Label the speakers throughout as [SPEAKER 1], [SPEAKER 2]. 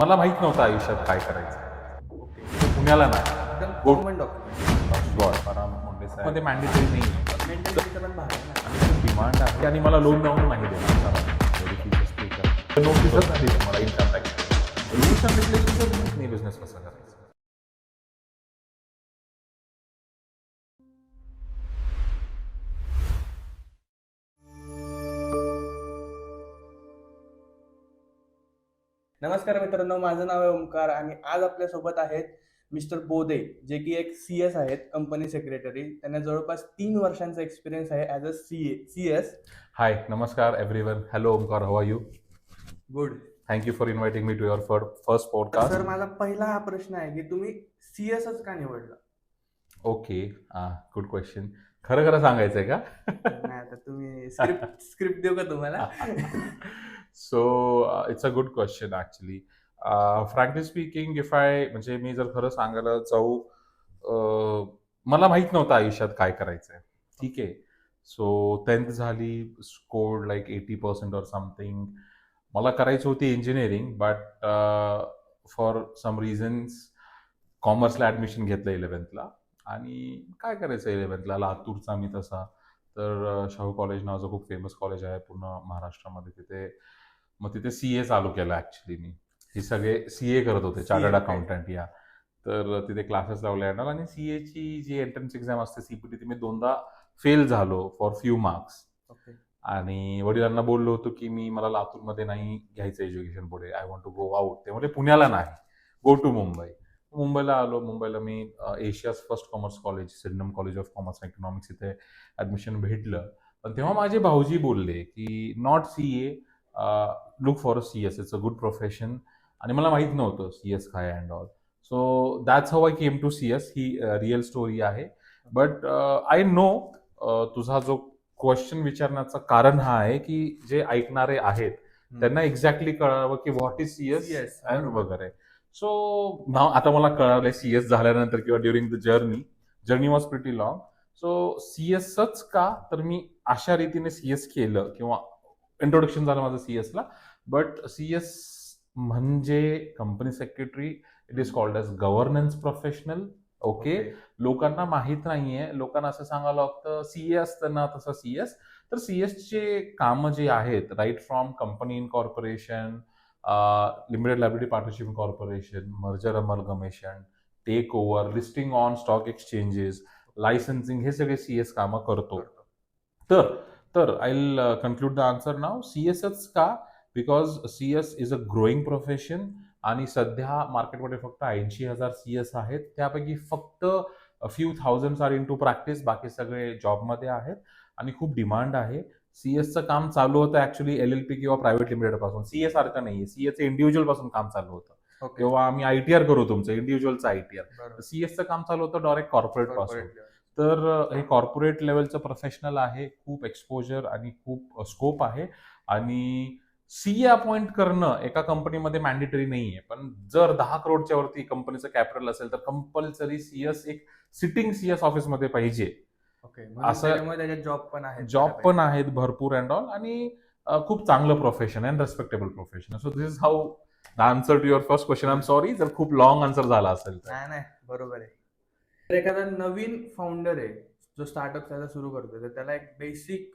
[SPEAKER 1] मला माहित नव्हतं आयुष्यात काय करायचं.
[SPEAKER 2] ओके.
[SPEAKER 1] पुण्याला नाही.
[SPEAKER 2] एकदम
[SPEAKER 1] गो
[SPEAKER 2] कॉमन डॉक्युमेंट.
[SPEAKER 1] पराम मुंडे साहेब मध्ये मॅन्डेटरी नाही
[SPEAKER 2] मेंटॅलिटीचं पण भाग आहे ना.
[SPEAKER 1] डिमांड आहे आणि मला लोन लावून नाही देणार नोटीसच नाही दिली मला income tax rules and regulations नाही बिझनेस कसा करायचा.
[SPEAKER 2] नमस्कार मित्रांनो, माझं नाव आहे ओमकार आणि आज आपल्यासोबत आहेत मिस्टर बोदे, जे की एक CS आहेत, कंपनी सेक्रेटरी. त्यांना जवळपास 3 वर्षांचा एक्सपिरियन्स आहे ॲज अ CS.
[SPEAKER 1] हाय नमस्कार everyone. Hello Omkar, how are you?
[SPEAKER 2] Good.
[SPEAKER 1] Thank you for inviting me to your first
[SPEAKER 2] sir,
[SPEAKER 1] podcast.
[SPEAKER 2] माझा पहिला हा प्रश्न आहे की तुम्ही CSच का निवडलं?
[SPEAKER 1] Okay, good question. खरं खरं सांगायचंय का?
[SPEAKER 2] नाही, आता तुम्ही स्क्रिप्ट देऊ का तुम्हाला?
[SPEAKER 1] So it's a good question actually. Frankly speaking म्हणजे मी जर खरं सांगायला जाऊ, मला माहित नव्हतं आयुष्यात काय करायचंय. ठीक आहे. सो 10th झाली, स्कोर्ड लाईक 80% ऑर समथिंग. मला करायची होती engineering, but for some reasons कॉमर्सला ॲडमिशन घेतलं 11th आणि काय करायचं 11th लातूरचा मी तसा. तर शाहू कॉलेज नावाचं खूप फेमस कॉलेज आहे पूर्ण महाराष्ट्रामध्ये. तिथे CA चालू केलं ॲक्च्युली मी. हे सगळे CA करत होते, चार्टर्ड
[SPEAKER 2] okay.
[SPEAKER 1] अकाउंटंट या. तर तिथे क्लासेस लावले येणार आणि CAची जी एंट्रन्स एक्झाम असते CPT ती मी 2दा फेल झालो फॉर फ्यू मार्क्स.
[SPEAKER 2] ओके.
[SPEAKER 1] आणि वडिलांना बोललो होतो की मला लातूरमध्ये नाही घ्यायचं एज्युकेशन पुढे, I want to go out. ते म्हणजे पुण्याला नाही, गो टू मुंबई. मुंबईला आलो. मुंबईला मी Asia's first commerce college, Sydenham college of commerce and economics इथे ॲडमिशन भेटलं. पण तेव्हा माझे भाऊजी बोलले की not CA, look for a CS, it's a good profession. आणि मला माहित नव्हतं CS काय and all. So that's how I came to CS. ही रिअल स्टोरी आहे. बट आय नो तुझा जो क्वेश्चन विचारण्याचं कारण हा आहे की जे ऐकणारे आहेत त्यांना एक्झॅक्टली कळावं की व्हॉट इज CS अँड वगैरे. सो नाव आता मला कळालंय CS झाल्यानंतर किंवा during the journey was pretty long. So CSच का, तर मी अशा रीतीने CS केलं किंवा इंट्रोडक्शन झालं माझं CSला. बट CS म्हणजे company secretary, it is called as governance professional. Okay. लोकांना माहित नाहीये, लोकांना असं सांगायला लागतं CA असतं ना तसं CS. तर CSचे कामं जे आहेत, right from company incorporation, limited liability partnership corporation, merger amalgamation, takeover, listing on stock exchanges, licensing, हे सगळे CS कामं करतो. तर तर I will conclude the answer now. CSच का? Because CS is a growing profession आणि सध्या मार्केटमध्ये फक्त 80,000 CS आहेत. त्यापैकी फक्त few thousands are into practice, बाकी सगळे जॉबमध्ये आहेत आणि खूप डिमांड आहे. CSचं काम चालू होतं ऍक्च्युली LLP किंवा प्रायव्हेट लिमिटेड पासून. CA सारखं नाहीये. CAचं इंडिव्हिज्युअल पासून काम चालू होतं.
[SPEAKER 2] ओके.
[SPEAKER 1] तेव्हा आम्ही ITR करू तुमचं, इंडिव्हिज्युअलचं ITR.
[SPEAKER 2] बरोबर.
[SPEAKER 1] CSचं काम चालू होतं डायरेक्ट कॉर्पोरेट पासून. तर हे कॉर्पोरेट लेवलचं प्रोफेशनल आहे. खूप एक्सपोजर आणि खूप स्कोप आहे. आणि CA अपॉइंट करणं एका कंपनीमध्ये मॅन्डेटरी नाहीये. पण जर 10 करोडच्या वरती कंपनीचं कॅपिटल असेल तर कंपल्सरी CS एक सिटिंग CS ऑफिसमध्ये पाहिजे.
[SPEAKER 2] ओके.
[SPEAKER 1] असं
[SPEAKER 2] त्याच्यामुळे त्याच्यात जॉब पण आहेत.
[SPEAKER 1] जॉब पण आहेत भरपूर अँड ऑल. आणि खूप चांगलं profession and respectable profession. So this is how the answer to your first question. I am sorry जर खूप लॉंग आन्सर झाला असेल तर.
[SPEAKER 2] नाही, बरोबर आहे. तर एखादा नवीन फाउंडर आहे जो स्टार्टअप त्याला सुरू करतो, तर त्याला एक बेसिक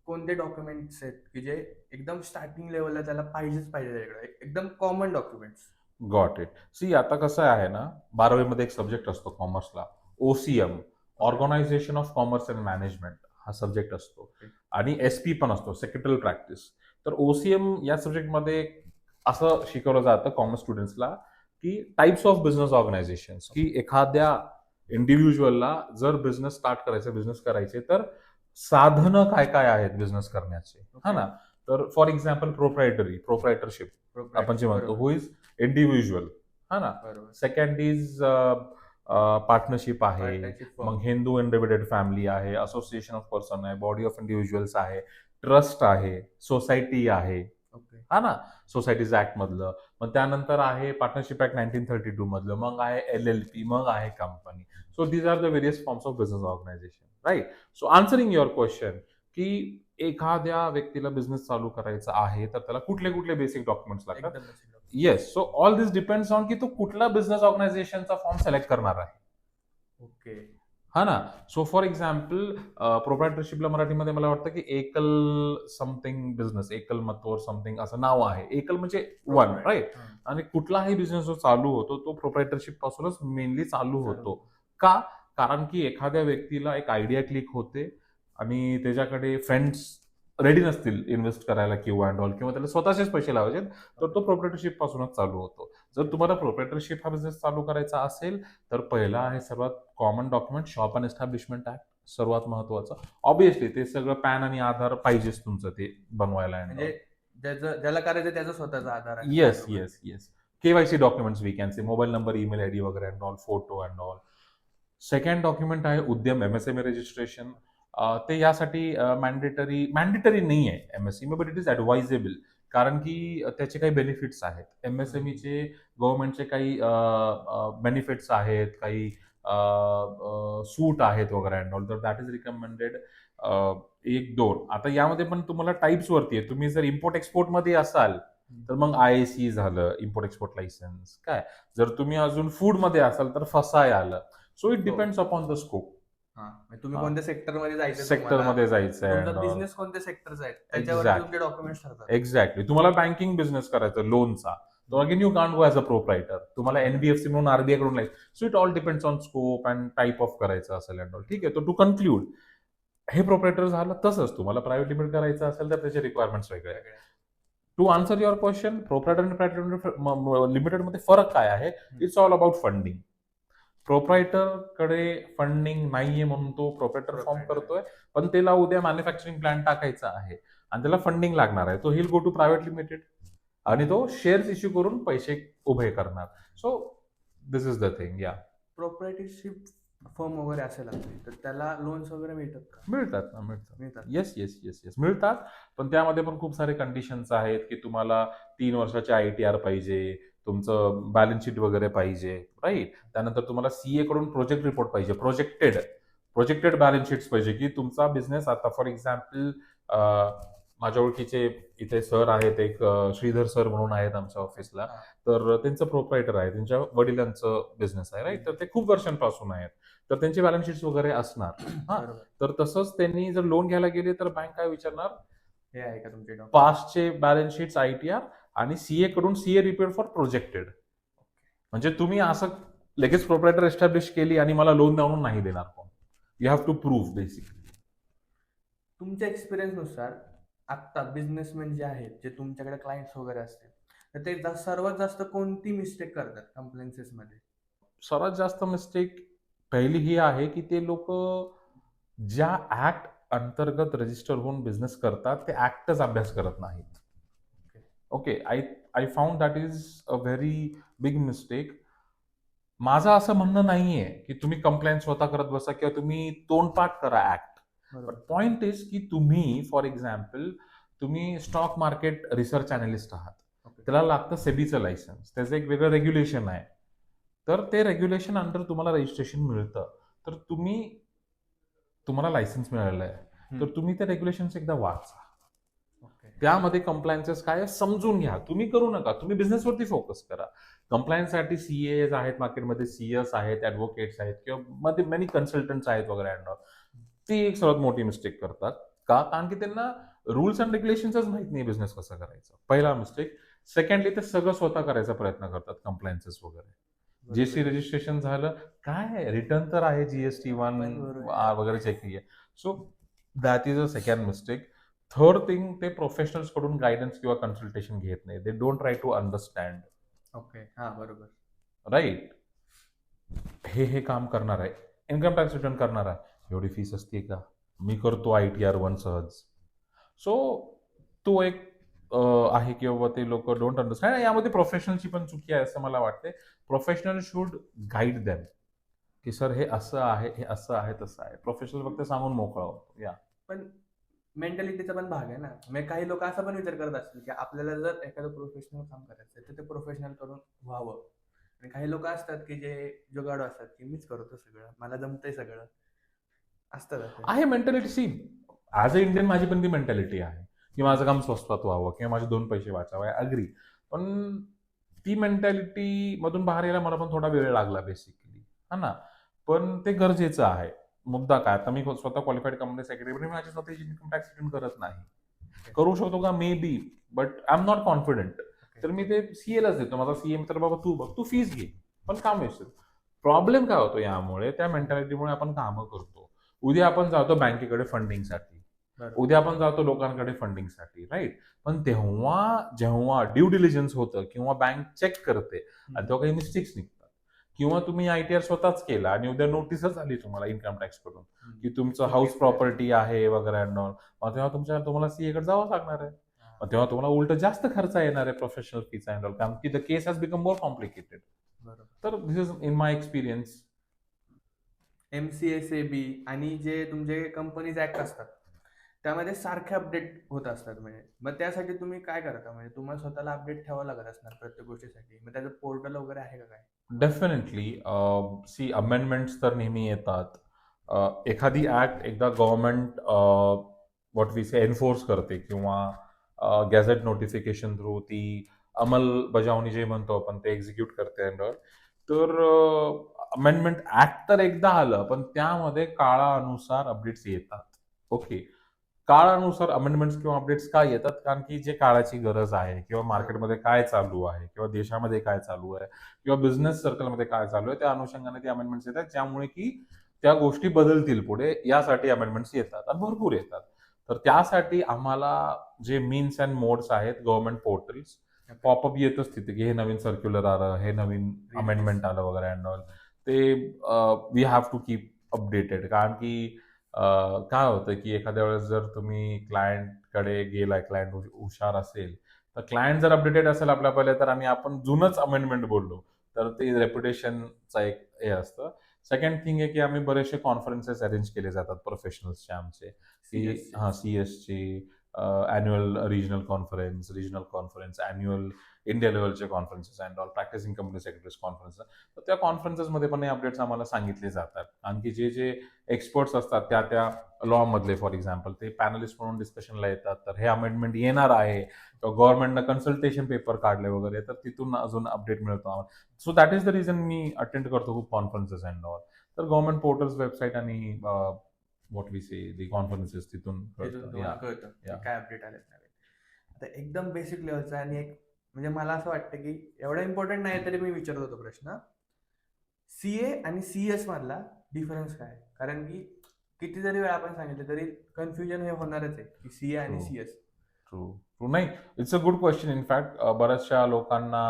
[SPEAKER 2] कोणते डॉक्युमेंट्स आहेत की जे एकदम स्टार्टिंग लेवलला त्याला पाहिजे त्याच्याकडे, एकदम common documents?
[SPEAKER 1] Got it. See आता कसं आहे ना, 12वी मध्ये एक सब्जेक्ट असतो कॉमर्सला, OCM, organisation of commerce and management, हा सब्जेक्ट असतो. आणि SP पण असतो, सेक्रेटरी प्रॅक्टिस. तर OCM या सब्जेक्टमध्ये असं शिकवलं जातं कॉमर्स स्टुडंट्सला की टाइप्स ऑफ बिझनेस ऑर्गनायझेशन, की एखाद्या इंडिव्हिज्युअलला जर बिझनेस स्टार्ट करायचे, बिझनेस करायचे, तर साधनं काय काय आहेत बिझनेस करण्याचे, हा ना. तर फॉर एक्झाम्पल प्रोप्रायटरशिप आपण जे म्हणतो, हु इज इंडिव्हिज्युअल, हा ना. सेकंड इज पार्टनरशिप आहे. मग हिंदू इंडिव्हिडेड फॅमिली आहे, असोसिएशन ऑफ पर्सन आहे, बॉडी ऑफ इंडिव्हिज्युअल्स आहे, ट्रस्ट आहे, सोसायटी आहे, हा ना, सोसायटीज ऍक्ट मधलं. मग त्यानंतर आहे पार्टनरशिप ऍक्ट 1932 मधलं. मग आहे LLP, मग आहे company. So these are the various forms of business organisation, right. So answering your question, की एखाद्या व्यक्तीला बिझनेस चालू करायचा आहे तर त्याला कुठले कुठले बेसिक डॉक्युमेंट्स लागतात.
[SPEAKER 2] एकदम basic document.
[SPEAKER 1] Yes, so all this depends on की तो कुठला बिझनेस ऑर्गनायझेशनचा फॉर्म सिलेक्ट करणार आहे.
[SPEAKER 2] ओके.
[SPEAKER 1] हा ना. सो फॉर एक्झाम्पल प्रोप्रायटरशिपला मराठीमध्ये मला वाटतं की एकल समथिंग बिझनेस, एकल मतोर समथिंग असं नाव आहे. एकल म्हणजे वन, राईट.
[SPEAKER 2] हां.
[SPEAKER 1] आणि कुठलाही बिझनेस जो चालू होतो तो प्रोप्रायटरशिप पासूनच मेनली चालू होतो.
[SPEAKER 2] चालू.
[SPEAKER 1] का? कारण की एखाद्या व्यक्तीला एक आयडिया क्लिक होते आणि त्याच्याकडे फ्रेंड्स रेडी नसतील इन्व्हेस्ट करायला किंवा अँड ऑल, किंवा त्याला स्वतःचेच पैसे लावायचे, तर तो प्रोप्रायटरशिप पासूनच चालू होतो. जर तुम्हाला प्रोप्रायटरशिप हा बिझनेस चालू करायचा असेल तर पहिला आहे सर्वात common document shop and establishment act, सर्वात महत्वाचं. ऑब्विसली ते सगळं पॅन आणि आधार पाहिजेच तुमचं ते बनवायला अँड
[SPEAKER 2] म्हणजे ज्याला करायचं त्याचा स्वतःचा आधार आहे.
[SPEAKER 1] Yes yes yes. KYC documents we can say, mobile number, email ID वगैरे and all, photo and all. Second document आहे उद्यम एमएसएमई रजिस्ट्रेशन. ते यासाठी मॅन्डेटरी नाही आहे MSME, but it is advisable. कारण की त्याचे काही बेनिफिट्स आहेत. एमएसएमईचे गव्हर्नमेंटचे काही बेनिफिट्स आहेत, काही सूट आहेत वगैरे अँड ऑल, तर दॅट इज रिकमेंडेड. एक दोन, आता यामध्ये पण तुम्हाला टाइप्स वरती आहे. तुम्ही जर इम्पोर्ट एक्सपोर्ट मध्ये असाल तर मग आयएसी झालं, इम्पोर्ट एक्सपोर्ट लायसन्स. काय जर तुम्ही अजून फूड मध्ये असाल तर फसाय आलं. So it depends upon the scope.
[SPEAKER 2] म्हणजे तुम्ही
[SPEAKER 1] हां.
[SPEAKER 2] कोणत्या सेक्टरमध्ये जायचं,
[SPEAKER 1] सेक्टरमध्ये जायचंय
[SPEAKER 2] तुमचा
[SPEAKER 1] and all.
[SPEAKER 2] बिझनेस कोणत्या सेक्टरचा आहे त्याच्यावर
[SPEAKER 1] Exactly.
[SPEAKER 2] तुमचे डॉक्युमेंट्स ठरतात.
[SPEAKER 1] एक्झॅक्टली. तुम्हाला बँकिंग बिझनेस करायचा लोनचा, तर again you can't go as a proprietor. तुम्हाला एनबीएफसी म्हणून आरबीआय कडून like. So it all depends on scope and type of करायचं असेल अँड ऑल. ठीक आहे. तर टू कन्क्लूड, हे प्रोप्रायटर झालं. तसंच तुम्हाला प्रायव्हेट लिमिटेड करायचं असेल तर त्याचे रिक्वायरमेंट्स वेगळे आहेत. To answer your question, proprietor आणि प्रायव्हेट लिमिटेड मध्ये फरक काय आहे? It's all about funding. Proprietor कडे फंडिंग नाहीये म्हणून तो प्रोप्रायटर फॉर्म करतोय, पण त्याला उद्या मॅन्युफॅक्चरिंग प्लांट टाकायचा आहे आणि त्याला फंडिंग लागणार आहे. तो he'll go to private limited आणि तो शेअर्स इश्यू करून पैसे उभे करणार. So this is the thing. या
[SPEAKER 2] प्रोप्रायटरशिप फर्म वगैरे असेल आपली तर त्याला लोन्स वगैरे मिळतात का?
[SPEAKER 1] मिळतात ना, मिळतात.
[SPEAKER 2] मिळतात.
[SPEAKER 1] येस येस येस येस मिळतात. पण त्यामध्ये पण खूप सारे कंडिशन्स आहेत की तुम्हाला 3 वर्षाचे आयटीआर पाहिजे, तुमचं बॅलन्स शीट वगैरे पाहिजे, राईट. त्यानंतर तुम्हाला सीए कडून प्रोजेक्ट रिपोर्ट पाहिजे, प्रोजेक्टेड बॅलन्स शीट्स पाहिजे की तुमचा बिझनेस. आता फॉर एक्झाम्पल माझ्या ओळखीचे इथे सर आहेत, एक श्रीधर सर म्हणून आहेत आमच्या ऑफिसला. तर त्यांचं प्रोप्रायटर आहे, त्यांच्या वडिलांचं बिझनेस आहे, राईट. तर ते खूप वर्षांपासून आहेत, तर त्यांचे बॅलन्स शीट्स वगैरे असणार. हा,
[SPEAKER 2] बरोबर.
[SPEAKER 1] तर तसंच त्यांनी जर लोन घ्यायला गेले तर बँक काय विचारणार?
[SPEAKER 2] हे आहे का तुमचे document?
[SPEAKER 1] पास्टचे बॅलन्स शीट्स, आयटीआर आणि सीए कडून सीए रिपेअर फॉर प्रोजेक्टेड. म्हणजे तुम्ही असं लगेच प्रोप्रायटर एस्टॅब्लिश केली आणि मला लोन देऊन नाही देणार कोण. You have to prove basically.
[SPEAKER 2] तुमच्या एक्सपिरियन्स नुसार आत्ता बिझनेसमॅन जे आहेत, जे तुमच्याकडे क्लायंट्स वगैरे असतील, तर ते सर्वात जास्त कोणती मिस्टेक करतात कम्प्लायन्सेस मध्ये?
[SPEAKER 1] सर्वात जास्त मिस्टेक पहिली ही आहे की ते लोक ज्या ऍक्ट अंतर्गत रजिस्टर होऊन बिझनेस करतात ते ऍक्टच अभ्यास करत नाहीत. Okay, I found that is a very big mistake. माझं असं म्हणणं नाहीये की तुम्ही कंप्लेंट स्वतः करत बसा किंवा तुम्ही तोंडपाठ करा ऍक्ट.
[SPEAKER 2] बरोबर.
[SPEAKER 1] बट पॉइंट इज की तुम्ही फॉर एक्झाम्पल तुम्ही स्टॉक मार्केट रिसर्च अनालिस्ट आहात,
[SPEAKER 2] Okay.
[SPEAKER 1] त्याला लागतं सेबीचं लायसन्स, त्याचं एक वेगळं रेग्युलेशन आहे. तर ते रेग्युलेशन अंडर तुम्हाला रजिस्ट्रेशन मिळतं. तर तुम्हाला लायसन्स मिळालेलं आहे, तर तुम्ही ते रेग्युलेशन्स एकदा वाचा.
[SPEAKER 2] ओके.
[SPEAKER 1] त्यामध्ये कंप्लायन्सेस काय आहे समजून घ्या. तुम्ही करू नका, तुम्ही बिझनेसवरती फोकस करा. कंप्लायन्ससाठी सीएज आहेत मार्केटमध्ये, सीएस आहेत, ऍडव्होकेट्स आहेत किंवा मध्ये मेनी कन्सल्टंट्स आहेत वगैरे अँड ऑल. ती एक सर्वात मोठी मिस्टेक करतात. का? कारण की त्यांना रूल्स अँड रेग्युलेशन्सच माहित नाही बिझनेस कसा करायचा. पहिला मिस्टेक. सेकंडली ते सगळं स्वतः करायचा प्रयत्न करतात, कंप्लायन्सेस वगैरे. जीएसटी रजिस्ट्रेशन झालं, काय रिटर्न तर आहे, जीएसटी 1 वगैरे चेक केली. So that is a second mistake. Third thing, ते प्रोफेशनल्स कडून गायडन्स किंवा कन्सल्टेशन घेत नाही. They don't try to understand.
[SPEAKER 2] Okay. हा, बरोबर.
[SPEAKER 1] राईट. हे काम करणार आहे, इन्कम टॅक्स रिटर्न करणार आहे, एवढी फीस असते का? मी करतो आयटीआर 1 सहज. सो तो एक आहे की बाबा ते लोक डोंट अंडरस्टँड. यामध्ये प्रोफेशनलची पण चुकी आहे असं मला वाटते. प्रोफेशनल शुड गाईड देम की सर हे असं आहे, हे असं आहे, तसं आहे. प्रोफेशनल फक्त सांगून मोकळा होतो. या
[SPEAKER 2] पण मेंटॅलिटीचा पण भाग आहे ना. म्हणजे काही लोक असा पण विचार करत असतील की आपल्याला जर एखादं प्रोफेशनल काम करायचं तर ते प्रोफेशनल करून व्हावं. आणि काही लोक असतात की जे जुगाडू असतात की मीच करतो सगळं, मला जमतंय सगळं, असतात असे.
[SPEAKER 1] आहे mentality. See, as a Indian माझी पण ती मेंटॅलिटी आहे की माझं काम स्वस्तात व्हावं किंवा माझे 2 पैसे वाचावे, अग्री. पण ती मेंटॅलिटी मधून बाहेर यायला मला पण थोडा वेळ लागला बेसिकली, हा ना. पण ते गरजेचं आहे. मुद्दा काय, आता मी स्वतः क्वालिफाईड कंपनी सेक्रेटरी, पण मी माझी स्वतःची इन्कम टॅक्स रिटर्न करत नाही. करू शकतो का, may be, but I am not confident. तर मी ते सीएलाच देतो. माझा सीए तर बाबा तू बघ, तू फीस घे, पण काम व्यवस्थित. प्रॉब्लेम काय होतो यामुळे, त्या मेंटॅलिटीमुळे आपण कामं करतो. उद्या आपण जातो बँकेकडे फंडिंगसाठी,
[SPEAKER 2] बरोबर.
[SPEAKER 1] उद्या आपण जातो लोकांकडे फंडिंगसाठी, राईट. पण तेव्हा जेव्हा ड्यू डिलिजन्स होतं किंवा बँक चेक करते आणि तेव्हा काही मिस्टेक्स निघतात, किंवा तुम्ही आयटीआर स्वतःच केला आणि उद्या नोटीसच आली तुम्हाला इन्कम टॅक्स कडून की तुमचं हाऊस प्रॉपर्टी आहे वगैरे, मग तेव्हा तुम्हाला सीए कडे जावं लागणार आहे. मग तेव्हा तुम्हाला उलट जास्त खर्च येणार आहे प्रोफेशनल फीज अँड ऑल, कारण की the case has become more complicated.
[SPEAKER 2] बरोबर.
[SPEAKER 1] तर this is in my experience.
[SPEAKER 2] MCSAB आणि जे तुमचे कंपनीज ऍक्ट असतात त्यामध्ये सारखे अपडेट होत असतात. म्हणजे मग त्यासाठी तुम्ही काय करता, म्हणजे तुम्हाला स्वतःला अपडेट ठेवावं लागत असणार प्रत्येक गोष्टीसाठी. मग त्याचं पोर्टल वगैरे आहे का काय?
[SPEAKER 1] डेफिनेटली. सी अमेंडमेंट्स तर नेहमी येतात. एखादी ऍक्ट एकदा government what we say enforce करते किंवा गॅझेट नोटिफिकेशन थ्रू ती अंमलबजावणी जे म्हणतो आपण ते एक्झिक्यूट करते अँड ऑल. तर अमेंडमेंट ऍक्ट तर एकदा आलं, पण त्यामध्ये काळानुसार अपडेट्स येतात. ओके. काळानुसार अमेंडमेंट्स किंवा अपडेट्स का येतात, कारण की जे काळाची गरज आहे किंवा मार्केटमध्ये काय चालू आहे किंवा देशामध्ये काय चालू आहे किंवा बिझनेस सर्कलमध्ये काय चालू आहे, त्या अनुषंगाने ते अमेंडमेंट्स येतात, ज्यामुळे की त्या गोष्टी बदलतील पुढे, यासाठी अमेंडमेंट्स येतात आणि भरपूर येतात. तर त्यासाठी आम्हाला जे मीन्स अँड मोड्स आहेत, गव्हर्नमेंट पोर्टल्स, पॉपअप येतच तिथे की हे नवीन सर्क्युलर आलं, हे नवीन अमेंडमेंट आलं वगैरे अँड ऑल. ते we have to keep updated, कारण की काय होतं की एखाद्या वेळेस जर तुम्ही क्लायंटकडे गेलाय, क्लायंट हुशार असेल, तर क्लायंट जर अपडेटेड असेल आपल्या पहिले, तर आणि आपण जुनच अमेंडमेंट बोललो, तर ते रेप्युटेशनचा एक हे असतं. सेकंड थिंग आहे की आम्ही बरेचसे कॉन्फरन्सेस अरेंज केले जातात प्रोफेशनल्सचे आमचे, की सीएसचे annual regional conference, annual India लेवलचे conferences and all, practising company secretaries conference. तर त्या कॉन्फरन्सेसमध्ये पण हे अपडेट्स आम्हाला सांगितले जातात. आणखी जे जे एक्सपर्ट्स असतात त्या लॉ मधले, फॉर एक्झाम्पल, ते पॅनलिस्ट म्हणून डिस्कशनला येतात, तर हे अमेंडमेंट येणार आहे किंवा गव्हर्नमेंटनं कन्सल्टेशन पेपर काढले वगैरे, तर तिथून अजून अपडेट मिळतो आम्हाला. So that is the reason मी अटेंड करतो खूप कॉन्फरन्सेस अँड ऑल. तर गव्हर्नमेंट पोर्टल्स, वेबसाईट आणि what we say the conferences, तिथून
[SPEAKER 2] कळतं
[SPEAKER 1] Yeah.
[SPEAKER 2] काय अपडेट आले. आता एकदम बेसिक लेवलचा आणि एक म्हणजे मला असं वाटतं की एवढा इम्पॉर्टंट नाही तरी मी विचारत होतो प्रश्न, सीए आणि सीएस मधला डिफरन्स काय? कारण की किती जरी वेळा आपण सांगितलं तरी कन्फ्युजन हे होणारच आहे की सीए आणि
[SPEAKER 1] True.
[SPEAKER 2] सीएस.
[SPEAKER 1] ट्रू नाही, it's a good question. In fact बऱ्याचशा लोकांना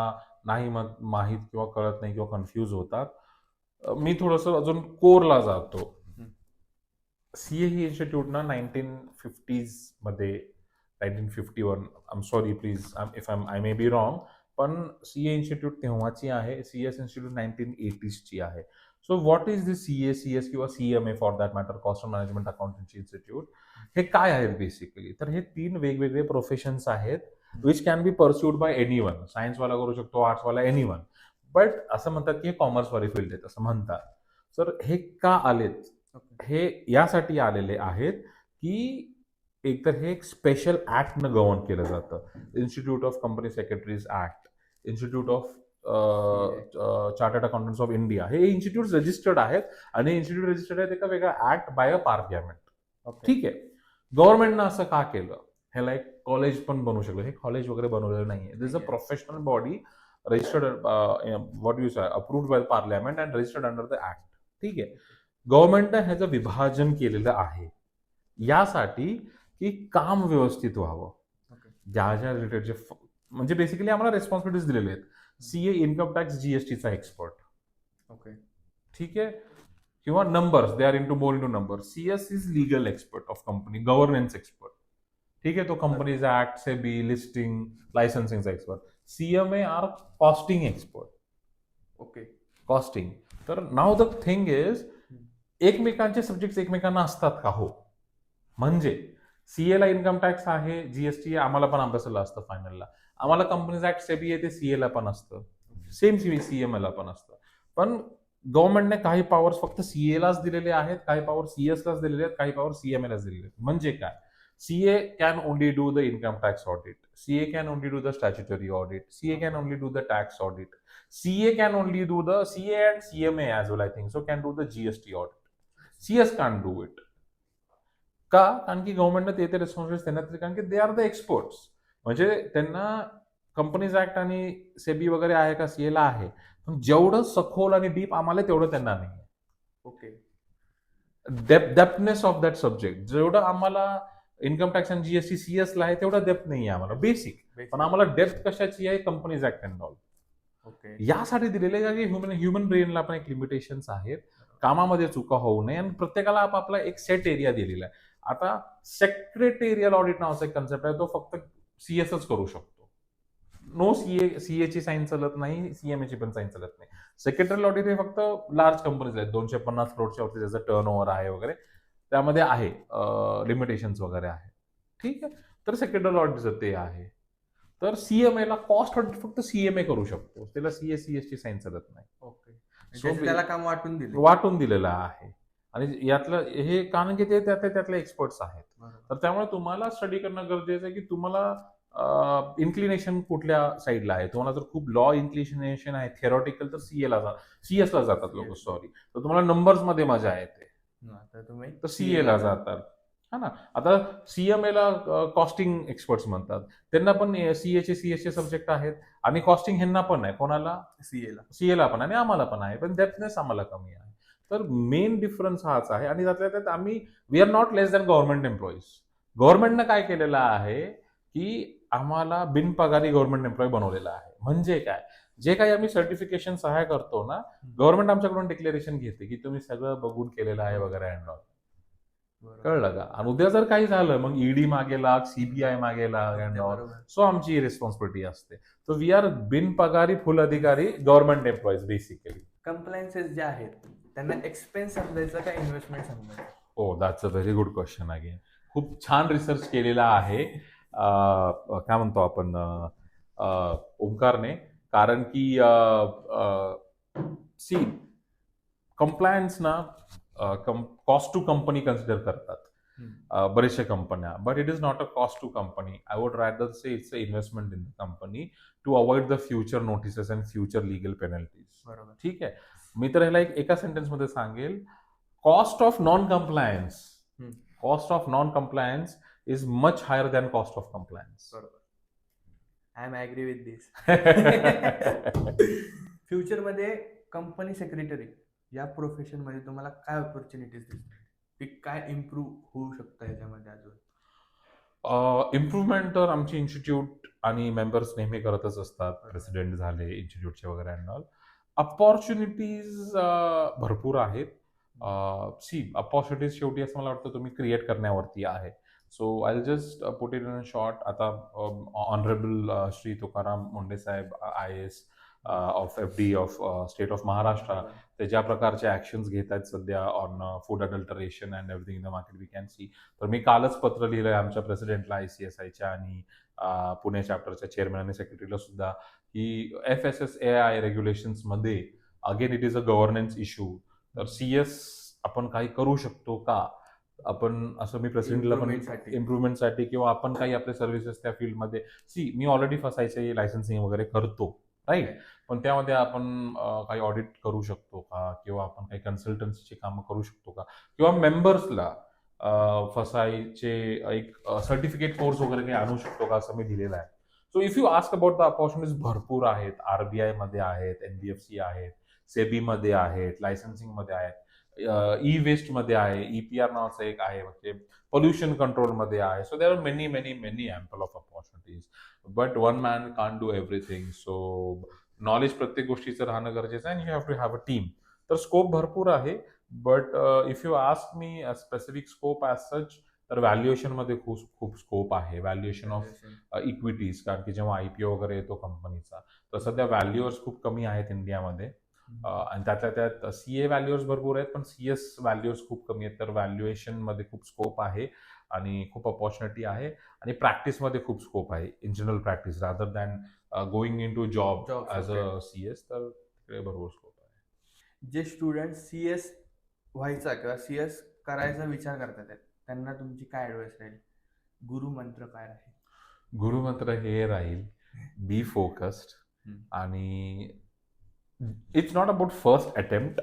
[SPEAKER 1] नाही माहीत किंवा कळत नाही किंवा कन्फ्यूज होतात. मी थोडंसं अजून कोरला जातो. सीए ही इन्स्टिट्यूट ना 1950s मध्ये, 1951, I am sorry please if I may be wrong, पण सीए इन्स्टिट्यूट तेव्हाची आहे, सीएस इन्स्टिट्यूट 1980s ची आहे. So what is this CS किंवा CMA for that matter, cost management accountancy institute, हे काय आहेत बेसिकली? तर हे 3 वेगवेगळे प्रोफेशन्स आहेत which can be pursued by anyone. सायन्सवाला करू शकतो, आर्ट्सवाला, एनीवन. बट असं म्हणतात की हे कॉमर्सवाली फील्ड आहेत असं म्हणतात. तर हे का आलेत? हे यासाठी आलेले आहेत की एकतर हे एक स्पेशल ऍक्टनं गव्हर्न केलं जातं, institute of company secretaries act, institute of chartered accountants of India, हे इन्स्टिट्यूट रजिस्टर्ड आहेत आणि इन्स्टिट्यूट रजिस्टर्ड आहेत एका वेगळ्या ऍक्ट बाय अ पार्लियामेंट. ठीक आहे. गव्हर्नमेंटनं असं का केलं? ह्याला एक कॉलेज पण बनवू शकलं. हे कॉलेज वगैरे बनवलेलं नाहीये. This is a professional body registered, what you say, approved by parliament and registered under the act. ठीक आहे. गव्हर्नमेंटनं ह्याचं विभाजन केलेलं आहे यासाठी की काम व्यवस्थित व्हावं. ज्या ज्या रिलेटेड म्हणजे बेसिकली आम्हाला रेस्पॉन्सिबिलिटीज दिलेले आहेत. सीए इन्कम टॅक्स जीएसटीचा एक्सपर्ट.
[SPEAKER 2] ओके.
[SPEAKER 1] ठीक आहे. किंवा numbers, they are more into numbers. CS is legal expert of company, governance expert. ठीक आहे. तो कंपनीज ऍक्ट, सेबी, लिस्टिंग, लायसन्सिंगचा expert. CMA are costing expert.
[SPEAKER 2] Okay.
[SPEAKER 1] Costing. तर नाव द थिंग इज, एकमेकांचे सब्जेक्ट एकमेकांना असतात का? हो. म्हणजे सीएला इन्कम टॅक्स आहे, जीएसटी आम्हाला पण अभ्यासाला असतं फायनलला. आम्हाला कंपनीज ऍक्ट, सेबी आहे, ते सीएला पण असतं. सेम सीएमएला पण असतं. पण गव्हर्नमेंटने काही पॉवर्स फक्त सीएलाच दिलेले आहेत, काही पॉवर सीएसलाच दिलेले आहेत, काही पॉवर सीएमएलाच दिलेले आहेत. म्हणजे काय? CA can only do the income tax audit, CA can only do the statutory audit, CA can only do the tax audit, CA can only do the CA and CMA as well I think so can do the GST audit. CS can do it. का? कारण की गव्हर्नमेंटने ते responsibility त्यांना दिली, कारण की they are the experts. म्हणजे त्यांना कंपनीज ऍक्ट आणि सेबी वगैरे आहे का सीएला आहे, पण जेवढं सखोल आणि डीप आम्हाला तेवढं त्यांना नाही.
[SPEAKER 2] ओके.
[SPEAKER 1] डेप्थनेस ऑफ दॅट सब्जेक्ट जेवढं आम्हाला इन्कम टॅक्स आणि जीएसटी सीएसला आहे तेवढं डेप्थ नाही आहे आम्हाला, बेसिक. पण आम्हाला डेप्थ कशाची आहे? Companies act and all.
[SPEAKER 2] Okay.
[SPEAKER 1] यासाठी दिलेले आहे की ह्युमन ब्रेनला पण एक लिमिटेशन्स आहेत, कामामध्ये चुका होऊ नये, आणि प्रत्येकाला आपापला एक सेट एरिया दिलेला आहे. आता सेक्रेटेरियल ऑडिट नावाचा एक कन्सेप्ट आहे, तो फक्त सीएसच करू शकतो. नो सीए ची साईन चालत नाही, सीएमए ची पण साईन चालत नाही. सेक्रेटरियल ऑडिट हे फक्त लार्ज कंपनीज आहेत, 250 करोडच्या वरती त्याचं टर्न ओव्हर आहे वगैरे, त्यामध्ये आहे लिमिटेशन्स वगैरे आहे. ठीक आहे, तर सेक्रेटरियल ऑडिटचं ते आहे. तर सीएमए ला कॉस्ट ऑडिट फक्त सीएमए करू शकतो, त्याला सीएस ची साईन चालत नाही.
[SPEAKER 2] ओके. त्याला काम वाटून
[SPEAKER 1] दिलेलं आहे. आणि यातलं हे कारण की ते त्यातले एक्सपर्ट्स आहेत. तर त्यामुळे तुम्हाला स्टडी करणं गरजेचं आहे की तुम्हाला इन्क्लिनेशन कुठल्या साईडला आहे. तुम्हाला जर खूप लॉ इन्क्लिनेशन आहे, थेरॉटिकल, तर सीएसला जातात लोक, सॉरी. तर तुम्हाला नंबर्स मध्ये मजा येते, तर सीएला जातात. हा ना. आता सीएमएला कॉस्टिंग एक्सपर्ट्स म्हणतात, त्यांना पण सीएसचे सब्जेक्ट आहेत, आणि कॉस्टिंग ह्यांना पण आहे. कोणाला? सीएला पण, आणि आम्हाला पण आहे, पण डेप्थनेस आम्हाला कमी आहे. तर मेन डिफरन्स हाच आहे. आणि त्यातल्या त्यात we are not less than government employees. गव्हर्नमेंटनं काय केलेलं आहे की आम्हाला बिनपगारी गव्हर्नमेंट एम्प्लॉई बनवलेला आहे. म्हणजे काय? जे काही आम्ही सर्टिफिकेशन सहाय्य करतो ना, गव्हर्नमेंट आमच्याकडून डिक्लेरेशन घेते की तुम्ही सगळं बघून केलेलं आहे वगैरे अँड ऑल. कळलं का? आणि उद्या जर काही झालं मग ईडी मागे लाग, सीबीआय मागे लाग अँड ऑल, सो आमची रिस्पॉन्सिबिलिटी असते. तर वी आर बिनपगारी फुल अधिकारी गव्हर्नमेंट एम्प्लॉईज बेसिकली.
[SPEAKER 2] कंप्लायन्सेस जे आहेत त्यांना एक्सपेन्स समजायचं का इन्व्हेस्टमेंट समजायचं?
[SPEAKER 1] हो, that's a very good question again. खूप छान रिसर्च केलेला आहे, काय म्हणतो आपण, ओंकारने. कारण की सी कंप्लायन्स ना कॉस्ट टू कंपनी कन्सिडर करतात बरेचशा कंपन्या, but it is not a cost to company. I would rather say it's a investment in the company to avoid the future notices and future legal penalties.
[SPEAKER 2] बरोबर.
[SPEAKER 1] ठीक आहे. मी तर ह्याला एका सेंटेन्समध्ये सांगेल, cost of non compliance is much higher than cost of compliance.
[SPEAKER 2] बरोबर. I am agree with this. फ्युचरमध्ये कंपनी सेक्रेटरी या प्रोफेशन मध्ये तुम्हाला काय ऑपॉर्च्युनिटीज दिसतात, की काय इम्प्रूव्ह होऊ शकतं ह्याच्यामध्ये अजून?
[SPEAKER 1] इम्प्रूव्हमेंट तर आमची इन्स्टिट्यूट आणि मेंबर्स नेहमी करतच असतात. प्रेसिडेंट झाले इन्स्टिट्यूटचे वगैरे अँड ऑल. अपॉर्च्युनिटीज भरपूर आहेत. अपॉर्च्युनिटीज शेवटी असं मला वाटतं तुम्ही क्रिएट करण्यावरती आहे. So I just put it in short. आता ऑनरेबल श्री तुकाराम मुंडे साहेब, IAS of FD of state of Maharashtra, ते ज्या प्रकारचे ऍक्शन्स घेत आहेत सध्या on food adulteration and everything in the market we can see. तर मी कालच पत्र लिहिलंय आमच्या प्रेसिडेंटला, ICSIच्या आणि पुणे चॅप्टरच्या चेअरमॅन आणि सेक्रेटरीला सुद्धा, की FSSAI रेग्युलेशन्स मध्ये again it is a governance issue. तर CS आपण काही करू शकतो का? आपण असं मी प्रेसिडेंटला पण इम्प्रुव्हमेंटसाठी, किंवा आपण काही आपले सर्व्हिसेस त्या फील्डमध्ये, मी ऑलरेडी फसायचे लायसन्सिंग वगैरे करतो, राईट. पण त्यामध्ये आपण काही ऑडिट करू शकतो का, किंवा आपण काही कन्सल्टन्सीची कामं करू शकतो का, किंवा मेंबर्सला फसायचे एक सर्टिफिकेट कोर्स वगैरे काही आणू शकतो का, असं मी दिलेलं आहे. So if you ask about the opportunities भरपूर आहेत. RBI मध्ये आहेत, NBFC आहेत, सेबी मध्ये आहेत, लायसन्सिंग मध्ये आहेत, ई वेस्ट मध्ये आहे, EPR नावाचं एक आहे, म्हणजे पोल्युशन कंट्रोल मध्ये आहे. So there are many many many ample of opportunities, but one man can't do everything. So knowledge प्रत्येक गोष्टीचं राहणं गरजेचं आहे, आणि you have to have a team. तर स्कोप भरपूर आहे, but if you ask me specific scope as such, तर व्हॅल्युएशन मध्ये खूप स्कोप आहे. व्हॅल्युएशन ऑफ इक्विटीज, कारण की जेव्हा IPO वगैरे येतो कंपनीचा, तर सध्या व्हॅल्युअर्स खूप कमी आहेत इंडियामध्ये. आणि त्यातल्या त्यात CA व्हॅल्युअर्स भरपूर आहेत, पण CS व्हॅल्युअर्स खूप कमी आहेत. तर व्हॅल्युएशन मध्ये खूप स्कोप आहे, आणि खूप अपॉर्च्युनिटी आहे. आणि प्रॅक्टिसमध्ये खूप स्कोप आहे, in general practice, rather than going in to job as a CS. तर तिकडे भरपूर स्कोप आहे.
[SPEAKER 2] जे स्टुडंट CS व्हायचा किंवा CS करायचा विचार करतात आहेत, त्यांना तुमची काय ऍडवाइस राहील? गुरुमंत्र काय राहील?
[SPEAKER 1] गुरुमंत्र हे राहील, बी फोकस्ड.
[SPEAKER 2] हम्म.
[SPEAKER 1] आणि it's not about first attempt,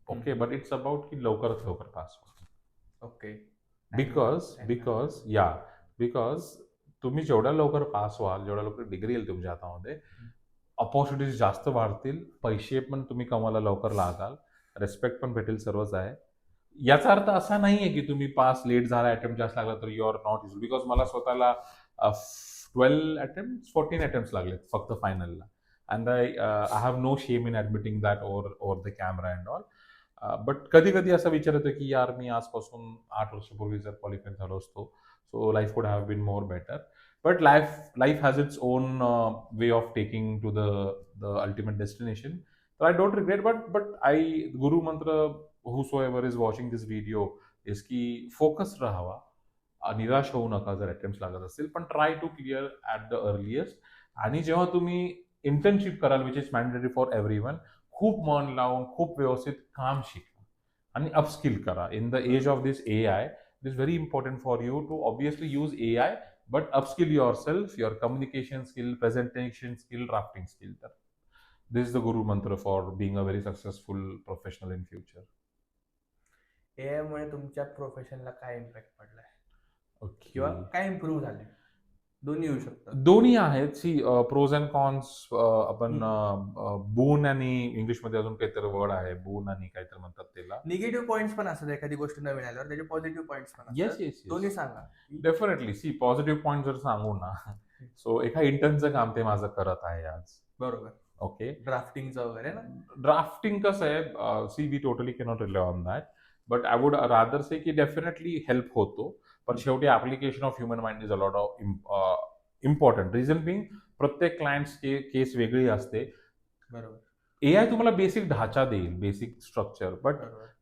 [SPEAKER 1] okay,
[SPEAKER 2] हम्म.
[SPEAKER 1] बट इट्स अबाउट की लवकरात लवकर पास व्हा.
[SPEAKER 2] ओके.
[SPEAKER 1] बिकॉज तुम्ही जेवढ्या लवकर पास व्हाल, जेवढ्या लवकर डिग्री येईल तुमच्या हातामध्ये, ऑपॉर्च्युनिटीज जास्त वाढतील, पैसे पण तुम्ही कमायला लवकर लागाल, रेस्पेक्ट पण भेटेल, सर्वच आहे. याचा अर्थ असा नाहीये की तुम्ही पास लेट झाला, अटेम्प्ट जास्त लागला तर you are not useful. Because मला स्वतःला 12 अटेम्प्ट 14 अटेम्प्ट लागले फक्त फायनलला. And I have no shame in admitting that over the camera and all. But कधी कधी असा विचार येतो की यार, मी आजपासून 8 वर्षापूर्वी जर क्वालिफाय झालो असतो, so life would have been more better. But life has its own way of taking to the ultimate destination. So I don't regret, but Guru Mantra, whosoever is watching this video, is की focus राहावा, निराश होऊ नका जर attempt लागत असतील, पण try to clear at the earliest. आणि जेव्हा तुम्ही इंटर्नशिप कराल, which is mandatory for everyone, खूप मन लावून खूप व्यवस्थित काम शिका आणि अपस्किल करा. In the age of this AI, it is very important for you to obviously use AI, but upskill yourself, your communication skill, presentation skill, drafting skill. This is the Guru Mantra for being a very successful professional in future.
[SPEAKER 2] AI मुळे तुमच्या प्रोफेशनला काय impact पडलाय
[SPEAKER 1] Okay.
[SPEAKER 2] किंवा काय improve झाले? दोन्ही येऊ शकतात.
[SPEAKER 1] दोन्ही आहेत. See pros and cons. आपण बून आणि इंग्लिशमध्ये अजून काहीतरी वर्ड आहे, बून आणि काहीतरी म्हणतात त्याला.
[SPEAKER 2] निगेटिव्ह पॉइंट्स पण असतात एखादी गोष्ट नवीन आल्यावर, त्याचे पॉझिटिव्ह पॉइंट्स पण
[SPEAKER 1] येस
[SPEAKER 2] असतात.
[SPEAKER 1] येस
[SPEAKER 2] दोन्ही
[SPEAKER 1] येस,
[SPEAKER 2] सांगा.
[SPEAKER 1] डेफिनेटली. सी पॉझिटिव्ह पॉईंट जर सांगू ना, सो एका इंटर्नचं काम ते माझं करत आहे आज.
[SPEAKER 2] बरोबर.
[SPEAKER 1] ओके.
[SPEAKER 2] ड्राफ्टिंगचं वगैरे ना.
[SPEAKER 1] ड्राफ्टिंग कसं आहे, see we totally cannot rely on that, but I would rather say की डेफिनेटली हेल्प होतो, पण शेवटी application of human mind is a lot of important. Reason being, प्रत्येक क्लायंट्स केस वेगळी असते.
[SPEAKER 2] बरोबर.
[SPEAKER 1] AI तुम्हाला बेसिक ढाचा देईल, basic structure, but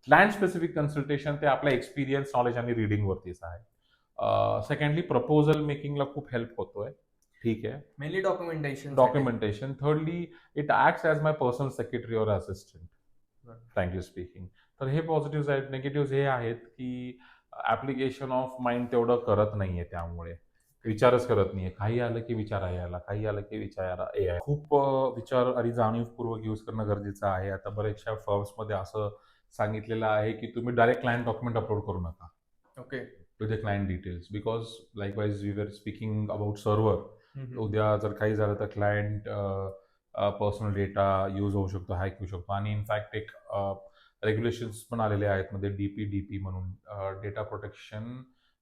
[SPEAKER 1] client specific consultation ते आपल्या एक्सपिरियन्स, नॉलेज आणि रिडिंग वरतीच आहे. सेकंडली प्रपोजल मेकिंगला खूप हेल्प होतोय. ठीक आहे.
[SPEAKER 2] Mainly
[SPEAKER 1] documentation. Thirdly, it acts as my personal secretary or assistant, frankly speaking. तर हे पॉझिटिव्ह आहेत. निगेटिव्ह हे आहेत की ऍप्लिकेशन ऑफ माइंड तेवढं करत नाहीये, त्यामुळे विचारच करत नाहीये. काही आलं की विचारा यायला, काही आलं की विचारा AI. खूप विचार आणि जाणीवपूर्वक यूज करणं गरजेचं आहे. आता बऱ्याचशा फर्म्समध्ये असं सांगितलेलं आहे की तुम्ही डायरेक्ट क्लायंट डॉक्युमेंट अपलोड करू नका.
[SPEAKER 2] Okay.
[SPEAKER 1] With the client details, because likewise we were speaking about server. उद्या जर काही झालं तर क्लायंट पर्सनल डेटा यूज होऊ शकतो, हॅक होऊ शकतो. आणि इनफॅक्ट एक रेग्युलेशन्स पण आलेले आहेत मध्ये, DPDP म्हणून, data protection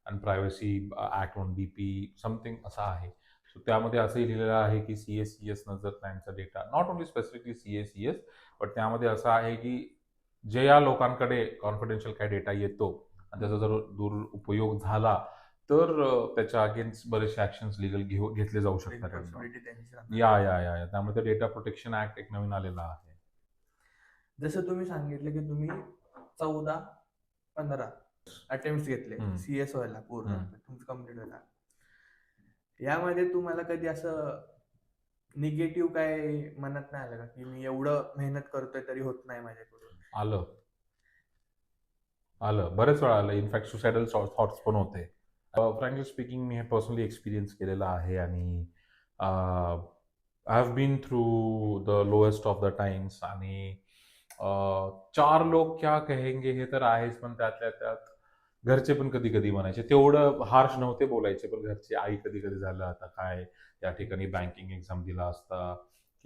[SPEAKER 1] and privacy act म्हणून, DP समथिंग असं आहे. सो त्यामध्ये असंही लिहिलेलं आहे की CA/CS न जर क्लायंटचा data, not only specifically CA/CS, but त्यामध्ये असं आहे की जे या लोकांकडे कॉन्फिडेन्शियल काय डेटा येतो आणि त्याचा जर दुरुपयोग झाला तर त्याच्या अगेन्स्ट बरेचसे ऍक्शन्स लिगल घेतले जाऊ शकतात. या त्यामुळे डेटा प्रोटेक्शन ऍक्ट एक नवीन आलेला आहे.
[SPEAKER 2] जसं तुम्ही सांगितलं की तुम्ही 14-15 अटेम्प्ट घेतले CS व्हायला, पूर्ण तुमचं कम्प्लीट व्हायला. यामध्ये तुम्हाला कधी असं निगेटिव्ह काय मनात नाही आलं का की मी एवढं मेहनत करतोय तरी होत नाही माझ्याकडून?
[SPEAKER 1] आलं बरेच वेळा आलं. इनफॅक्ट सुसायडल थॉट्स पण होते. फ्रँकली स्पीकिंग, मी हे पर्सनली एक्सपिरियन्स केलेला आहे. आणि I have been through the lowest of the times. आणि 4 लोक क्या कहेंगे हे तर आहेच, पण त्यातल्या त्यात घरचे पण कधी कधी म्हणायचे. तेवढं हार्श नव्हते बोलायचे, पण घरचे, आई कधी कधी झालं आता काय, या ठिकाणी बँकिंग एक्झाम दिला असता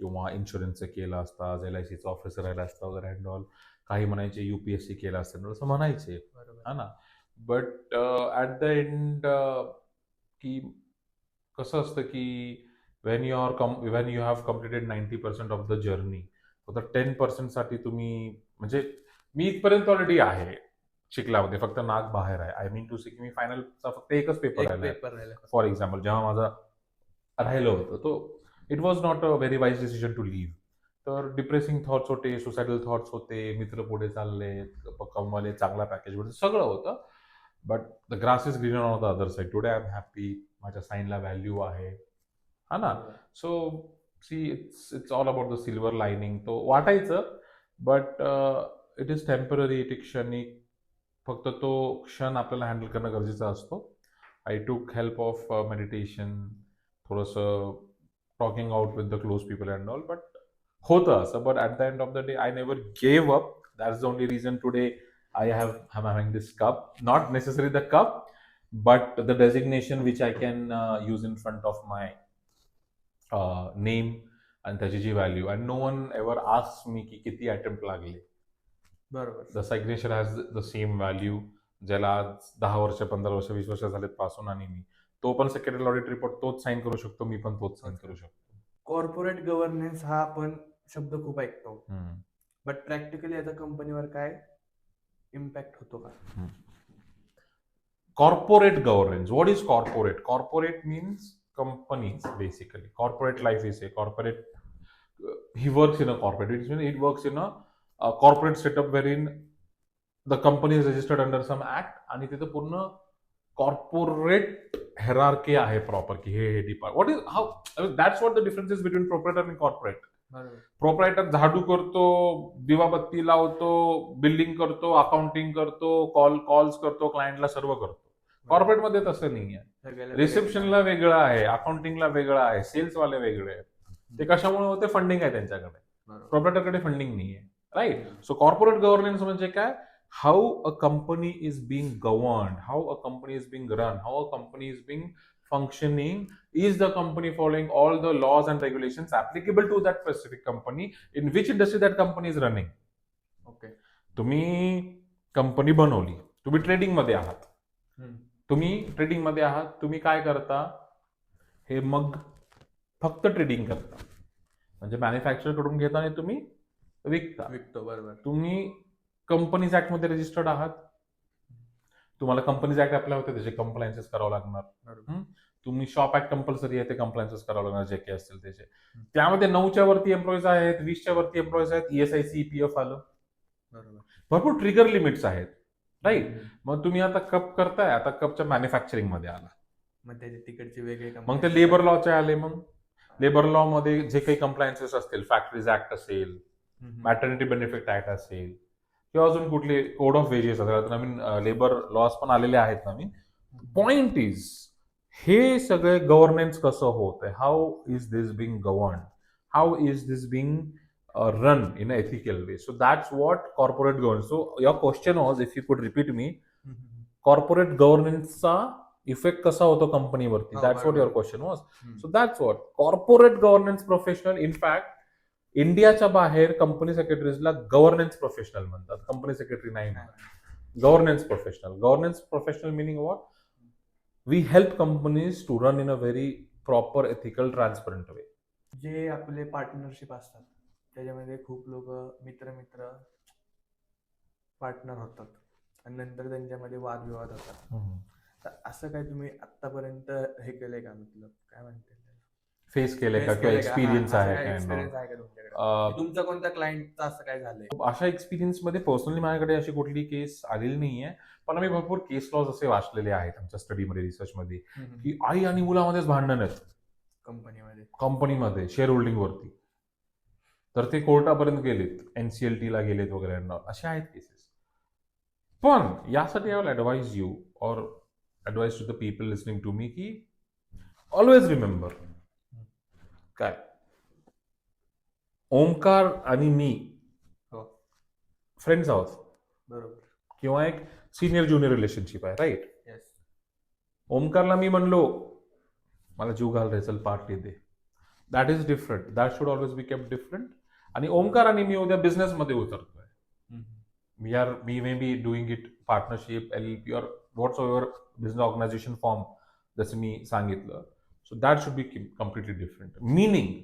[SPEAKER 1] किंवा इन्शुरन्सचं केलं असता, LICचा ऑफिसर राहिला असता वगैरे अँड ऑल. काही म्हणायचे UPSC केलं असतं, असं म्हणायचे, हा ना. बट ॲट द एंड की कसं असतं की Wien you have completed 90% of the journey, फक्त 10% साठी तुम्ही, म्हणजे मी इथपर्यंत ऑलरेडी आहे शिकल्यामध्ये, फक्त नाक बाहेर आहे. आय मीन टू से की मी फायनलचा फक्त एकच पेपर राहिला. फॉर एक्झाम्पल, जेव्हा माझा राहिलं होतं, तो it was not a very wise decision to leave. तर डिप्रेसिंग थॉट्स होते, सुसायडल थॉट्स होते, मित्र पुढे चालले, कमवाले, चांगला पॅकेज वगैरे सगळं होतं. But the grass is greener on the other side. Today I am happy, माझ्या साईनला व्हॅल्यू आहे, हा ना. So see, it's all about the silver lining. तो वाटायचं, but it is temporary, it is क्षणिक. फक्त तो क्षण आपल्याला हँडल करणं गरजेचा असतो. आय टूक हेल्प ऑफ मेडिटेशन, थोडंसं talking out with the close people and all. But होतं असं. But at the end of the day I never gave up. That's the only reason today I having this cup. Not necessary the cup, but the designation which I can use in front of my name and त्याची जी value. And no one ever ask me की किती attempt लागले.
[SPEAKER 2] बरोबर.
[SPEAKER 1] The signature has the same value. ज्याला आज 10 वर्ष, 15 वर्ष, 20 वर्ष झालेत पासून, आणि मी तो पण सेक्रेटरी ऑडिट रिपोर्ट तोच साईन करू शकतो, मी पण तोच साईन करू शकतो.
[SPEAKER 2] कॉर्पोरेट गव्हर्नन्स हा आपण शब्द खूप ऐकतो,
[SPEAKER 1] हम्म.
[SPEAKER 2] बट प्रॅक्टिकली याचा कंपनीवर काय इम्पॅक्ट होतो का?
[SPEAKER 1] Corporate governance. What is corporate? Corporate means companies, basically. Corporate life is a corporate. He works in a corporate. It works in a corporate setup wherein the company is registered under some act, आणि तिथं पूर्ण corporate hierarchy आहे proper की हे depart. What is how that's what the difference is between proprietor and corporate. Proprietor झाडू करतो, दिवाबत्ती लावतो, billing करतो, अकाउंटिंग करतो, कॉल्स करतो, क्लायंटला सर्व करतो. कॉर्पोरेटमध्ये तसं नाही आहे. रिसेप्शनला वेगळं आहे, अकाउंटिंगला वेगळं आहे, सेल्सवाले वेगळे आहेत. ते कशामुळे होते? फंडिंग आहे त्यांच्याकडे. प्रोप्रायटरकडे फंडिंग नाही आहे. राईट. सो कॉर्पोरेट गव्हर्नन्स म्हणजे काय? How a company is being governed, how a company is being run, how a company is being functioning. Is the company following all the laws and regulations applicable to that specific company, in which industry that company is running?
[SPEAKER 2] Okay.
[SPEAKER 1] तुम्ही company बनवली, तुम्ही trading मध्ये आहात, तुम्ही काय करता? हे मग फक्त ट्रेडिंग करता, म्हणजे मॅन्युफॅक्चर कडून घेता आणि तुम्ही विकतो.
[SPEAKER 2] बरोबर.
[SPEAKER 1] तुम्ही कंपनीज ऍक्ट मध्ये रजिस्टर्ड आहात, तुम्हाला कंपनीज ऍक्ट अप्लाय होते, त्याचे कंप्लायन्सेस करावं लागणार. तुम्ही शॉप ऍक्ट कंपल्सरी आहे, ते कंप्लायन्सेस करावं लागणार, जे काही असतील त्याचे. त्यामध्ये 9च्या वरती एम्प्लॉईज आहेत, 20च्या वरती एम्प्लॉईज आहेत, ESIC, EPF आलं.
[SPEAKER 2] बरोबर.
[SPEAKER 1] भरपूर ट्रिगर लिमिट्स आहेत. राईट. मग तुम्ही आता कप करताय, आता कपच्या मॅन्युफॅक्चरिंग मध्ये आला,
[SPEAKER 2] मग त्याचे तिकडचे वेगळे
[SPEAKER 1] मग ते लेबर लॉचे आले. मग लेबर लॉ मध्ये जे काही कंप्लायन्सेस असतील, फॅक्टरीज ऍक्ट असेल, मॅटर्निटी बेनिफिट ऍक्ट असेल, किंवा अजून कुठले कोड ऑफ वेजेस असतात, नवीन लेबर लॉज पण आलेले आहेत नवीन. पॉइंट इज, हे सगळे गव्हर्नन्स कसं होत आहे, how is this being govern, how is this being run in a ethical way. So that's what corporate governance. So your question was, if you could repeat me, corporate गव्हर्नन्सचा effect कसा होतो कंपनीवरती, that's what your question was. So that's what corporate governance professional. In fact इंडियाच्या बाहेर company सेक्रेटरीजला governance professional म्हणतात, company secretary नाही म्हणतात. Governance professional. Governance professional meaning what? We help companies to run in a very proper, ethical, transparent way.
[SPEAKER 2] जे आपले partnership असतात त्याच्यामध्ये खूप लोक मित्र पार्टनर होतात आणि नंतर त्यांच्यामध्ये वादविवाद होतात. तर असं काय तुम्ही आतापर्यंत हे केलंय का? मतलब काय म्हणते,
[SPEAKER 1] फेस केलंय का, किंवा एक्सपिरियन्स आहे का
[SPEAKER 2] तुमच्याकडे? तुमचा कोणत्या क्लायंटचा असं काय झालंय?
[SPEAKER 1] अशा एक्सपिरियन्स मध्ये पर्सनली माझ्याकडे अशी कुठली केस आलेली नाहीये, पण आम्ही भरपूर केस लॉज असे वाचलेले आहेत आमच्या स्टडीमध्ये, रिसर्चमध्ये, की आई आणि मुलामध्येच भांडण आहेत कंपनीमध्ये शेअर होल्डिंग वरती, तर ते कोर्टापर्यंत गेलेत, NCLT ला गेलेत वगैरे, असे आहेत केसेस. पण यासाठी आय विल ऍडवाइज यू और advise to the people listening to me, की ऑलवेज रिमेंबर, काय ओमकार आणि मी फ्रेंड्स आहोत,
[SPEAKER 2] बरोबर,
[SPEAKER 1] किंवा एक सिनियर ज्युनियर रिलेशनशिप आहे. राईट.
[SPEAKER 2] येस.
[SPEAKER 1] ओमकारला मी म्हणलो मला जीव घाल रे, चल पार्टी दे, that is different. That should always be kept different. आणि ओमकार आणि मी उद्या बिझनेसमध्ये उतरतोय, we may be doing it partnership, LLP और what's ever business organisation form, जसं मी सांगितलं. So that should be completely different. Meaning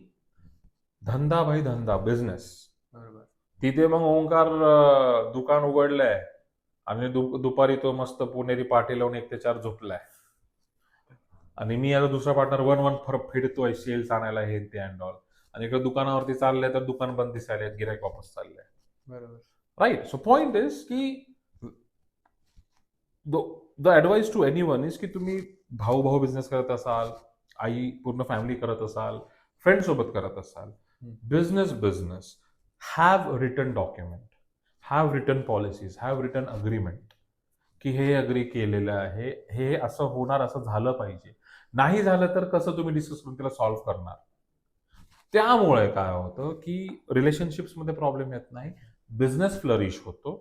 [SPEAKER 1] धंदा भाई धंदा, बिझनेस.
[SPEAKER 2] बरोबर.
[SPEAKER 1] तिथे मग ओंकार दुकान उघडलंय आणि दुपारी तो मस्त पुणेरी पार्टी लावून 1 ते 4 झोपलाय, आणि मी आता दुसरा पार्टनर 1-1 फरक फिरतोय सेल्स आणायला, हे ते अँड ऑल, आणि इकडे दुकानावरती चाललंय तर दुकान बंद दिसायला, गिराईक वापस चाललंय.
[SPEAKER 2] बरोबर.
[SPEAKER 1] राईट. सो पॉइंट इज की the advice to anyone is की तुम्ही भाऊ बिझनेस करत असाल, आई पूर्ण फॅमिली करत असाल, फ्रेंड सोबत करत असाल, business have written document, have written policies, have written agreement, की हे अग्री केलेलं आहे, हे असं होणार, असं झालं पाहिजे. नाही झालं तर कसं तुम्ही डिस्कस करून त्याला सॉल्व्ह करणार. त्यामुळे काय होतं की रिलेशनशिप्समध्ये प्रॉब्लेम येत नाही, बिझनेस फ्लरिश होतो,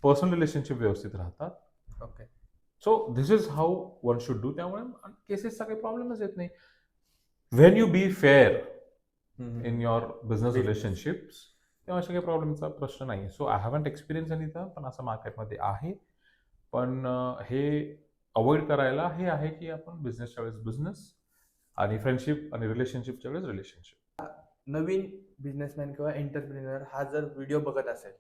[SPEAKER 1] पर्सनल रिलेशनशिप व्यवस्थित राहतात.
[SPEAKER 2] Okay.
[SPEAKER 1] So this is how one should do. त्यामुळे केसेसचा काही प्रॉब्लेमच येत नाही. When you be fair in your business
[SPEAKER 2] Business.
[SPEAKER 1] Relationships, तेव्हा अशा काही प्रॉब्लेमचा प्रश्न नाही. So I haven't experience any इथं, पण असं मार्केटमध्ये आहे. पण हे अवॉइड करायला हे आहे की आपण बिझनेसच्या वेळेस बिझनेस आणि फ्रेंडशिप आणि रिलेशनशिपच्या वेळेस रिलेशनशिप.
[SPEAKER 2] नवीन बिझनेसमॅन किंवा एंटरप्रिनर हा जर व्हिडिओ बघत असेल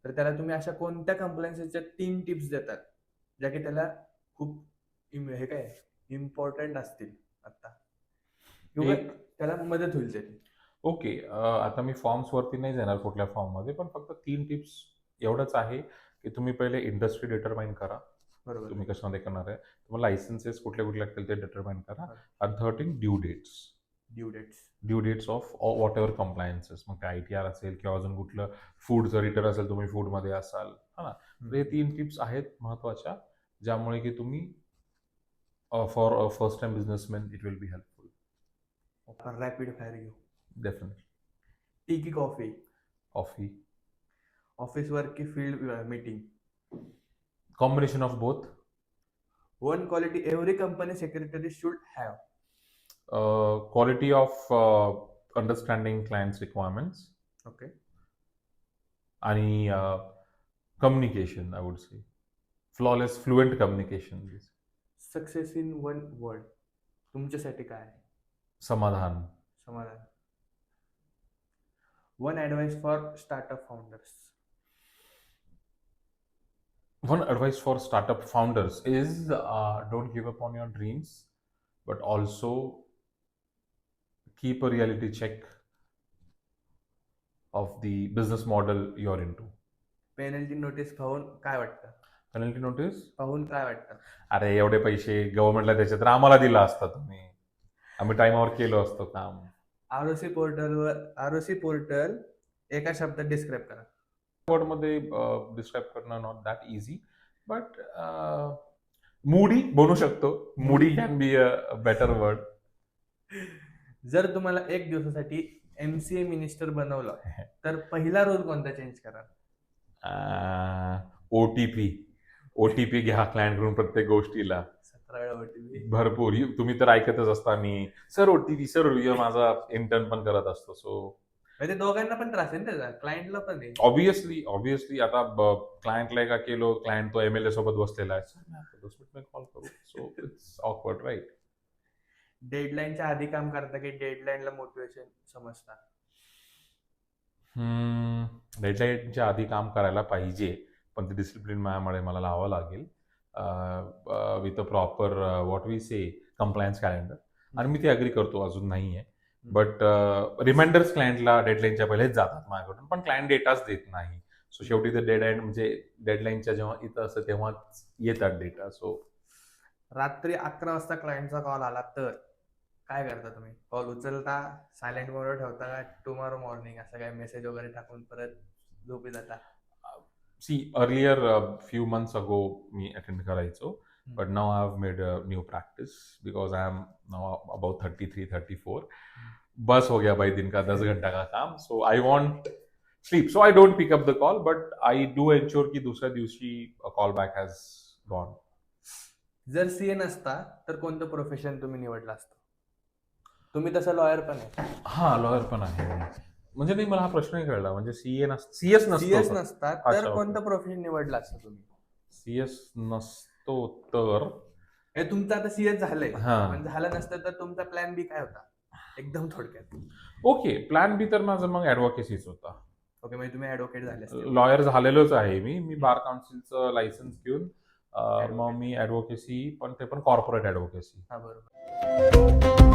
[SPEAKER 2] तर त्याला तुम्ही अशा कोणत्या कंप्लायन्सेसच्या 3 टिप्स देतात ज्या की त्याला खूप हे काय इम्पॉर्टंट असतील आता किंवा त्याला मदत होईल त्याची?
[SPEAKER 1] ओके, आता मी फॉर्म्सवरती नाही जाणार कुठल्या फॉर्ममध्ये, पण फक्त 3 टिप्स एवढंच आहे की तुम्ही पहिले इंडस्ट्री डिटरमाइन करा.
[SPEAKER 2] बरोबर.
[SPEAKER 1] तुम्ही कशामध्ये करणार आहे, तुम्हाला लायसन्सेस कुठले कुठले लागतील ते डिटरमाइन करा.
[SPEAKER 2] हा.
[SPEAKER 1] आणि third thing, due dates. Due dates of whatever compliances, मग काय ITR असेल किंवा अजून कुठलं फूडचं रिटर्न असेल, तुम्ही फूडमध्ये असाल, हा ना. तर हे 3 टिप्स आहेत महत्त्वाच्या, ज्यामुळे की तुम्ही for a first time businessman it will be helpful.
[SPEAKER 2] Rapid fire घेऊ.
[SPEAKER 1] डेफिनेटली.
[SPEAKER 2] टी की कॉफी?
[SPEAKER 1] कॉफी.
[SPEAKER 2] ऑफिस वर्क की field meeting?
[SPEAKER 1] Combination of both.
[SPEAKER 2] One quality every company secretary should have?
[SPEAKER 1] Quality of understanding clients' requirements
[SPEAKER 2] okay.
[SPEAKER 1] आणि communication, I would say. Flawless, fluent communication.
[SPEAKER 2] Success in one word तुमच्यासाठी काय आहे?
[SPEAKER 1] समाधान.
[SPEAKER 2] समाधान. One advice for startup founders?
[SPEAKER 1] One advice for startup founders is don't give up on your dreams, but also keep a reality check of the business model you're into.
[SPEAKER 2] Penalty notice पाहून काय वाटतं?
[SPEAKER 1] Penalty notice?
[SPEAKER 2] पाहून काय वाटतं?
[SPEAKER 1] अरे एवढे पैसे गव्हर्नमेंटला द्यायचे तर आम्हाला दिला असता तुम्ही, आम्ही टाइमावर केलं असतं काम.
[SPEAKER 2] आरओसी पोर्टल एका शब्दात डिस्क्राईब करा.
[SPEAKER 1] वर्डमध्ये डिस्क्राईब करणं not that easy, but Moody बनू शकतो. Moody can be a better word.
[SPEAKER 2] जर तुम्हाला 1 दिवसासाठी MCA मिनिस्टर बनवलं तर पहिला रोल कोणता चेंज करा?
[SPEAKER 1] OTP घ्या क्लायंटकडून प्रत्येक गोष्टीला
[SPEAKER 2] 17 वेळा OTP.
[SPEAKER 1] भरपूर. तुम्ही तर ऐकतच असता, मी सर OTP सर, माझा इंटर्न पण करत असतो. सो
[SPEAKER 2] म्हणजे दोघांना पण त्रास आहे ना त्याचा, क्लायंटला पण आहे.
[SPEAKER 1] ऑब्विसली आता क्लायंटला एका केलो, क्लायंट तो MLA सोबत बसलेला आहे, सर मी आता 10 मिनिट में कॉल करू. So it's awkward, right?
[SPEAKER 2] डेडलाईनच्या आधी काम करता की डेडलाईनला मोटिवेशन समजता?
[SPEAKER 1] डेडलाईनच्या आधी काम करायला पाहिजे, पण ते डिसिप्लिन माझ्यामुळे मला लावावं लागेल with a proper what we say compliance calendar. आणि मी ते अग्री करतो, अजून नाही आहे. बट रिमाइंडर्स क्लायंटला डेडलाईनच्या पहिलेच जातात माझ्याकडून, पण क्लायंट डेटाच देत नाही. सो शेवटी ते डेडलाईन म्हणजे डेडलाईनच्या जेव्हा इथं असतं तेव्हाच येतात डेटा. सो
[SPEAKER 2] रात्री 11 वाजता क्लायंटचा कॉल आला तर काय करता तुम्ही? कॉल उचलता, सायलेंट मोडवर ठेवता का टुमॉरो मॉर्निंग असं काय मेसेज वगैरे टाकून परत झोपी जाता?
[SPEAKER 1] अर्लियर फ्यू मंथ्स अगो मी अटेंड करायचो, but now I've made a new practice because I am now about 33-34. बस हो गया भाई दिन का 10 घंटा का काम. So I want sleep. So I don't pick up the call, but I do ensure की दुसऱ्या दिवशी a call back has gone.
[SPEAKER 2] जर CA नसता तर कोणतं प्रोफेशन तुम्ही निवडलं असतं? तुम्ही तसं लॉयर पण आहे.
[SPEAKER 1] हा, लॉयर पण आहे. म्हणजे नाही, मला हा प्रश्नही कळला. म्हणजे CS
[SPEAKER 2] नसता तर
[SPEAKER 1] अच्छा,
[SPEAKER 2] कोणतं प्रोफेशन निवडलं असतं तुम्ही?
[SPEAKER 1] CS नसतो तर
[SPEAKER 2] हे तुमचं आता CS झालंय,
[SPEAKER 1] हा.
[SPEAKER 2] पण झालं नसतं तर तुमचा प्लॅन बी काय होता? एकदम थोडक्यात.
[SPEAKER 1] ओके, प्लॅन बी तर माझं मग ऍडव्होकेसीच होता.
[SPEAKER 2] ओके, म्हणजे तुम्ही ऍडव्होकेट झाले असते.
[SPEAKER 1] लॉयर झालेलोच आहे मी बार काउन्सिलचं लायसन्स घेऊन. मग मी ऍडव्होकेसी, पण ते पण कॉर्पोरेट ऍडव्होकेसी.
[SPEAKER 2] हा, बरोबर.